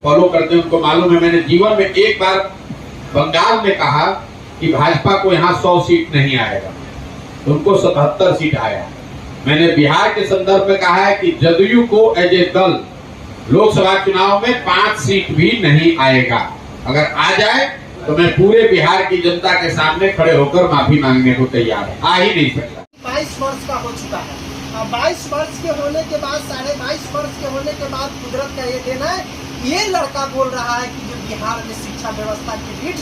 Follow करते हैं उनको मालूम है। मैंने जीवन में एक बार बंगाल में कहा कि भाजपा को यहाँ 100 सीट नहीं आएगा, उनको 77 सीट आया। मैंने बिहार के संदर्भ में कहा है कि जदयू को एज ए दल लोकसभा चुनाव में 5 सीट भी नहीं आएगा। अगर आ जाए तो मैं पूरे बिहार की जनता के सामने खड़े होकर माफी मांगने को तैयार है। आ ही नहीं सकता। 22 वर्ष का हो चुका है। 22 वर्ष के होने के बाद 22.5 वर्ष के होने के बाद कुदरत का ये देना है। ये लड़का बोल रहा है कि जो बिहार में शिक्षा व्यवस्था की रीढ़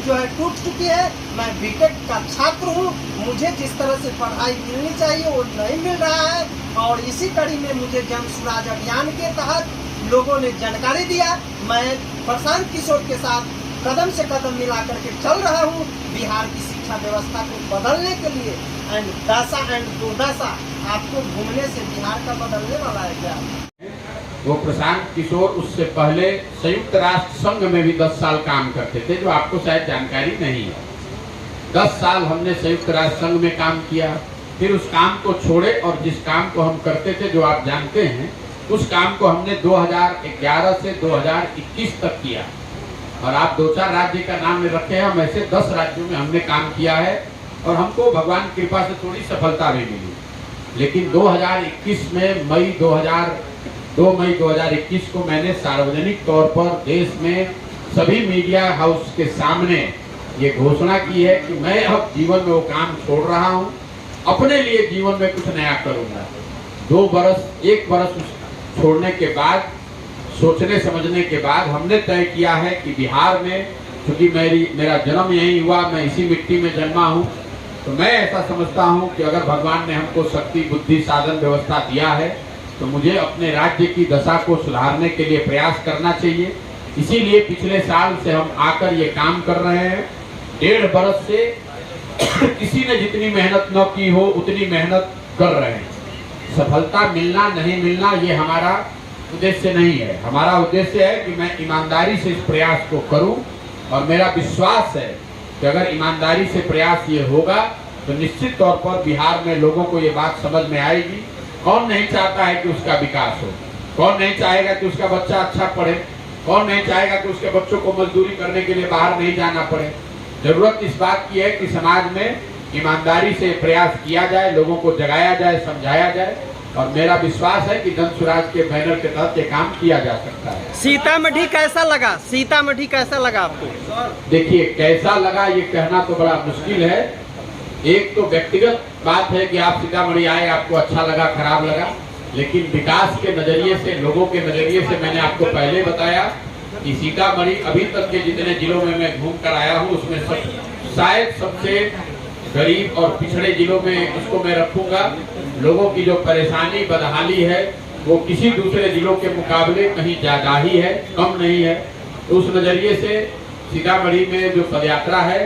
जो है टूट चुकी है। मैं बीटेक का छात्र हूँ, मुझे जिस तरह से पढ़ाई मिलनी चाहिए वो नहीं मिल रहा है। और इसी कड़ी में मुझे जन स्वराज अभियान के तहत लोगों ने जानकारी दिया। मैं प्रशांत किशोर के साथ कदम से कदम मिला करके चल रहा हूँ बिहार की शिक्षा व्यवस्था को बदलने के लिए। एंड दशा एंड दुर्दशा आपको घूमने से बिहार का बदलने वाला है क्या? वो प्रशांत किशोर उससे पहले संयुक्त राष्ट्र संघ में भी 10 साल काम करते थे, जो आपको शायद जानकारी नहीं है। 10 साल हमने संयुक्त राष्ट्र संघ में काम किया, फिर उस काम को छोड़े और जिस काम को हम करते थे जो आप जानते हैं, उस काम को हमने 2011 से 2021 तक किया। और आप 2-4 राज्य का नाम में रखे हैं, हम ऐसे 10 राज्यों में हमने काम किया है और हमको भगवान की कृपा से थोड़ी सफलता भी मिली। लेकिन 2021 में दो मई 2021 को मैंने सार्वजनिक तौर पर देश में सभी मीडिया हाउस के सामने ये घोषणा की है कि मैं अब जीवन में वो काम छोड़ रहा हूँ, अपने लिए जीवन में कुछ नया करूँगा। 1 बरस छोड़ने के बाद, सोचने समझने के बाद हमने तय किया है कि बिहार में, क्योंकि मेरा जन्म यहीं हुआ, मैं इसी मिट्टी में जन्मा हूँ, तो मैं ऐसा समझता हूँ कि अगर भगवान ने हमको शक्ति, बुद्धि, साधन, व्यवस्था दिया है तो मुझे अपने राज्य की दशा को सुधारने के लिए प्रयास करना चाहिए। इसीलिए पिछले साल से हम आकर ये काम कर रहे हैं। 1.5 बरस से किसी ने जितनी मेहनत न की हो उतनी मेहनत कर रहे हैं। सफलता मिलना नहीं मिलना ये हमारा उद्देश्य नहीं है। हमारा उद्देश्य है कि मैं ईमानदारी से इस प्रयास को करूं और मेरा विश्वास है कि अगर ईमानदारी से प्रयास ये होगा तो निश्चित तौर पर बिहार में लोगों को ये बात समझ में आएगी। कौन नहीं चाहता है कि उसका विकास हो? कौन नहीं चाहेगा कि उसका बच्चा अच्छा पढ़े? कौन नहीं चाहेगा कि उसके बच्चों को मजदूरी करने के लिए बाहर नहीं जाना पड़े? जरूरत इस बात की है कि समाज में ईमानदारी से प्रयास किया जाए, लोगों को जगाया जाए, समझाया जाए। और मेरा विश्वास है कि जन स्वराज के बैनर के तहत ये काम किया जा सकता है। सीतामढ़ी कैसा लगा? सीतामढ़ी कैसा लगा आपको? देखिए, कैसा लगा ये कहना तो बड़ा मुश्किल है। एक तो व्यक्तिगत बात है कि आप सीतामढ़ी आए, आपको अच्छा लगा, खराब लगा, लेकिन विकास के नजरिए से, लोगों के नजरिए से मैंने आपको पहले बताया कि सीतामढ़ी अभी तक के जितने जिलों में मैं घूम कर आया हूँ उसमें शायद सबसे गरीब और पिछड़े जिलों में इसको मैं रखूंगा। लोगों की जो परेशानी, बदहाली है वो किसी दूसरे जिलों के मुकाबले कहीं ज्यादा ही है, कम नहीं है। तो उस नजरिए से सीतामढ़ी में जो पदयात्रा है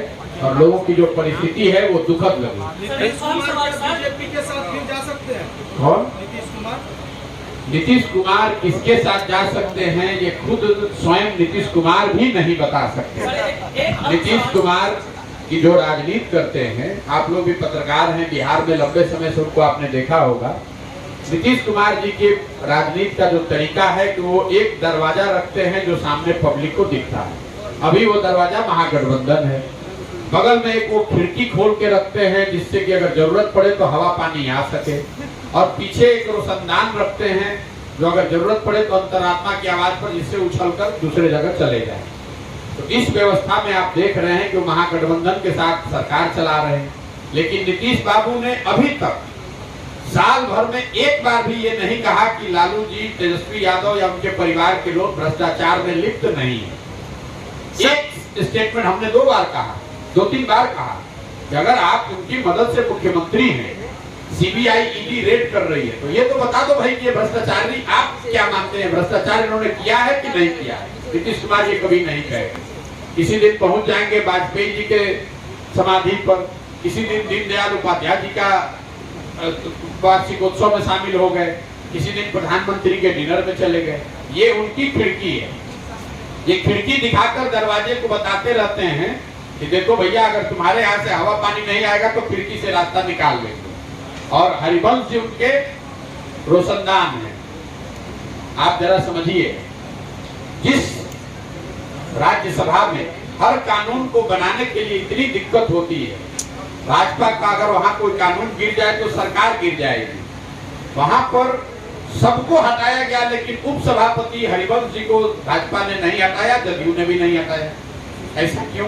और लोगों की जो परिस्थिति है वो दुखद लगी। बीजेपी के साथ फिर जा सकते हैं? कौन? नीतीश कुमार। नीतीश कुमार किसके साथ जा सकते हैं ये खुद स्वयं नीतीश कुमार भी नहीं बता सकते। नीतीश कुमार की जो राजनीति करते हैं, आप लोग भी पत्रकार हैं, बिहार में लंबे समय से उनको आपने देखा होगा। नीतीश कुमार जी की राजनीति का जो तरीका है कि वो एक दरवाजा रखते हैं जो सामने पब्लिक को दिखता है। अभी वो दरवाजा महागठबंधन है। बगल में एक वो खिड़की खोल के रखते हैं जिससे कि अगर जरूरत पड़े तो हवा पानी आ सके, और पीछे एक रोशनदान रखते हैं जो अगर जरूरत पड़े तो अंतरात्मा की आवाज पर जिससे उछलकर दूसरे जगह चले जाए। तो इस व्यवस्था में आप देख रहे हैं कि महागठबंधन के साथ सरकार चला रहे हैं। लेकिन नीतीश बाबू ने अभी तक साल भर में एक बार भी ये नहीं कहा कि लालू जी, तेजस्वी यादव या उनके परिवार के लोग भ्रष्टाचार में लिप्त नहीं है। एक स्टेटमेंट हमने 2 बार कहा, 2-3 बार कहा कि अगर आप उनकी मदद से मुख्यमंत्री हैं, सीबीआई ईडी रेड कर रही है, तो ये तो बता दो भाई कि ये भ्रष्टाचार नहीं। आप क्या मानते हैं, भ्रष्टाचार इन्होंने किया है कि नहीं किया है? नीतीश कुमार ये कभी नहीं कहे। किसी दिन पहुंच जाएंगे वाजपेयी जी के समाधि पर, किसी दिन दीनदयाल उपाध्याय जी का वार्षिकोत्सव में शामिल हो गए, किसी दिन प्रधानमंत्री के डिनर में चले गए। ये उनकी खिड़की है। ये खिड़की दिखाकर दरवाजे को बताते रहते हैं कि देखो भैया, अगर तुम्हारे यहाँ से हवा पानी नहीं आएगा तो खिड़की से रास्ता निकाल लेंगे। और हरिवंश जी उनके रोशनदान है। आप जरा समझिए, जिस राज्यसभा में हर कानून को बनाने के लिए इतनी दिक्कत होती है, भाजपा का अगर वहां कोई कानून गिर जाए तो सरकार गिर जाएगी, वहां पर सबको हटाया गया, लेकिन उप सभापति हरिवंश जी को भाजपा ने नहीं हटाया, जदयू ने भी नहीं हटाया। ऐसा क्यों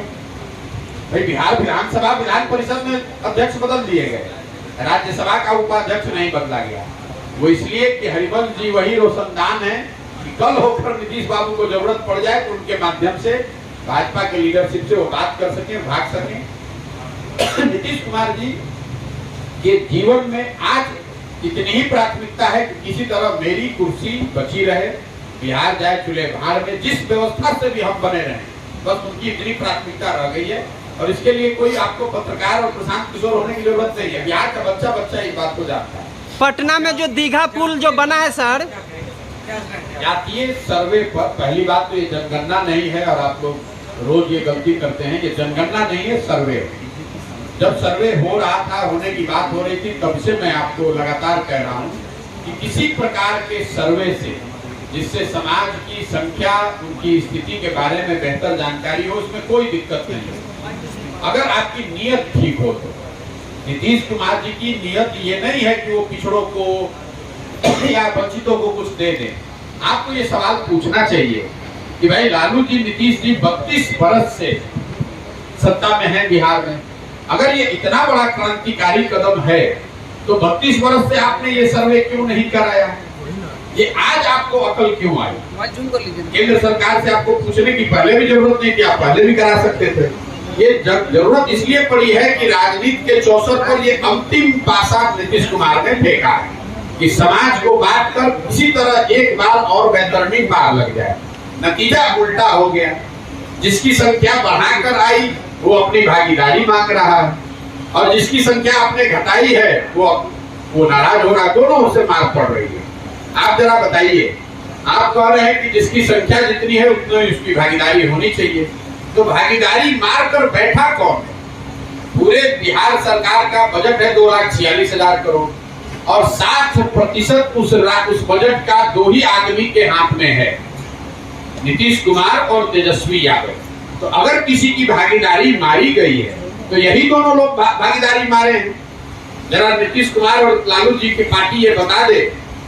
भाई? बिहार विधानसभा विधान परिषद में अध्यक्ष बदल दिए गए, राज्यसभा का उपाध्यक्ष नहीं बदला गया। वो इसलिए कि हरिवंश जी वही रोशनदान है कि कल होकर नीतीश बाबू को जरूरत पड़ जाए तो उनके माध्यम से भाजपा के लीडरशिप से वो बात कर सके, भाग सके। नीतीश कुमार जी के जीवन में आज इतनी ही प्राथमिकता है कि किसी तरह मेरी कुर्सी बची रहे, बिहार जाए चूल्हे भाड़ में, जिस व्यवस्था से भी हम बने रहे, बस उनकी इतनी प्राथमिकता रह गई है। और इसके लिए कोई आपको पत्रकार और प्रशांत किशोर होने की जरूरत नहीं है, बिहार का बच्चा बच्चा इस बात को जानता है। पटना में जो दीघा पुल जो बना है सर, जातीय सर्वे पर पहली बात तो ये जनगणना नहीं है, और आप लोग रोज ये गलती करते हैं, ये जनगणना नहीं है, सर्वे। जब सर्वे हो रहा था, होने की बात हो रही थी, तब से मैं आपको लगातार कह रहा हूँ कि किसी प्रकार के सर्वे से जिससे समाज की संख्या, उनकी स्थिति के बारे में बेहतर जानकारी हो, उसमें कोई दिक्कत नहीं है, अगर आपकी नीयत ठीक हो तो। नीतीश कुमार जी की नीयत ये नहीं है कि वो पिछड़ों को या वंचितों को कुछ दे दें। आपको ये सवाल पूछना चाहिए कि भाई लालू जी, नीतीश जी 32 वर्ष से सत्ता में है बिहार में, अगर ये इतना बड़ा क्रांतिकारी कदम है तो 32 वर्ष से आपने ये सर्वे क्यों नहीं कराया? ये आज आपको अकल क्यों आई? केंद्र सरकार से आपको पूछने की पहले भी जरूरत नहीं थी, आप पहले भी करा सकते थे। ये जरूरत इसलिए पड़ी है कि राजनीति के चौसर पर ये अंतिम पासा नीतीश कुमार ने फेंका है कि समाज को बांट कर किसी तरह एक बार और बेहतरनी पार लग जाए। नतीजा उल्टा हो गया, जिसकी संख्या बढ़ाकर आई वो अपनी भागीदारी मांग रहा है, और जिसकी संख्या आपने घटाई है वो नाराज हो रहा है। दोनों से मार पड़ रही है। आप जरा बताइए, आप कह रहे हैं कि जिसकी संख्या जितनी है उतनी उसकी भागीदारी होनी चाहिए, तो भागीदारी मारकर बैठा कौन है? पूरे बिहार सरकार का बजट है 2,46,000 करोड़, और 60% उस बजट का दो ही आदमी के हाथ में है, नीतीश कुमार और तेजस्वी यादव। तो अगर किसी की भागीदारी मारी गई है तो यही दोनों लोग भागीदारी मारे हैं। जरा नीतीश कुमार और लालू जी की पार्टी ये बता दे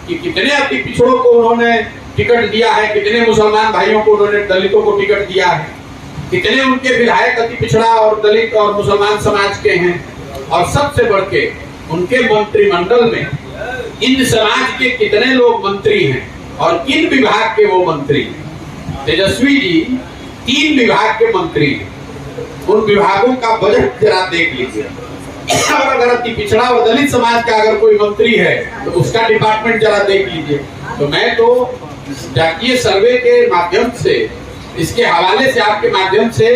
कि कितने अति पिछड़ों को उन्होंने टिकट दिया है, कितने मुसलमान भाइयों को उन्होंने, दलितों को टिकट दिया है, कितने उनके विधायक अति पिछड़ा और दलित और मुसलमान समाज के हैं, और सबसे बढ़ के उनके मंत्रिमंडल में इन समाज के कितने लोग मंत्री हैं और किन विभाग के वो मंत्री हैं। तेजस्वी जी 3 विभाग के मंत्री हैं, उन विभागों का बजट जरा देख लीजिए। और अगर अति पिछड़ा और दलित समाज का अगर कोई मंत्री है तो उसका डिपार्टमेंट जरा देख लीजिए। तो मैं तो जातीय सर्वे के माध्यम से, इसके हवाले से, आपके माध्यम से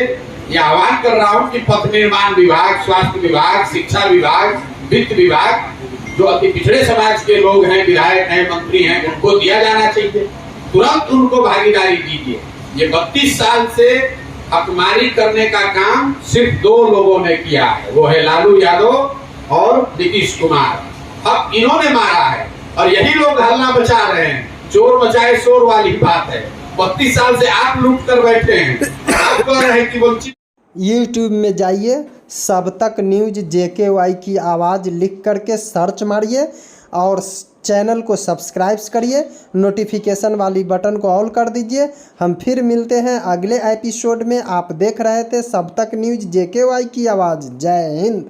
ये आह्वान कर रहा हूँ कि पथ निर्माण विभाग, स्वास्थ्य विभाग, शिक्षा विभाग, वित्त विभाग, जो अति पिछड़े समाज के लोग हैं, विधायक हैं, मंत्री हैं, उनको दिया जाना चाहिए। तुरंत उनको भागीदारी दीजिए। ये 32 साल से हकमारी करने का काम सिर्फ 2 लोगों ने किया है, वो है लालू यादव और नीतीश कुमार। अब इन्होंने मारा है और यही लोग हल्ला मचा रहे हैं। चोर मचाए शोर वाली बात है। 32 साल से आप लूट कर बैठे हैं, आप कह रहे हैं कि वंचित। यूट्यूब में जाइए, सब तक न्यूज़ JKY की आवाज़ लिख करके सर्च मारिए और चैनल को सब्सक्राइब करिए, नोटिफिकेशन वाली बटन को ऑल कर दीजिए। हम फिर मिलते हैं अगले एपिसोड में। आप देख रहे थे सब तक न्यूज़ JKY की आवाज़। जय हिंद।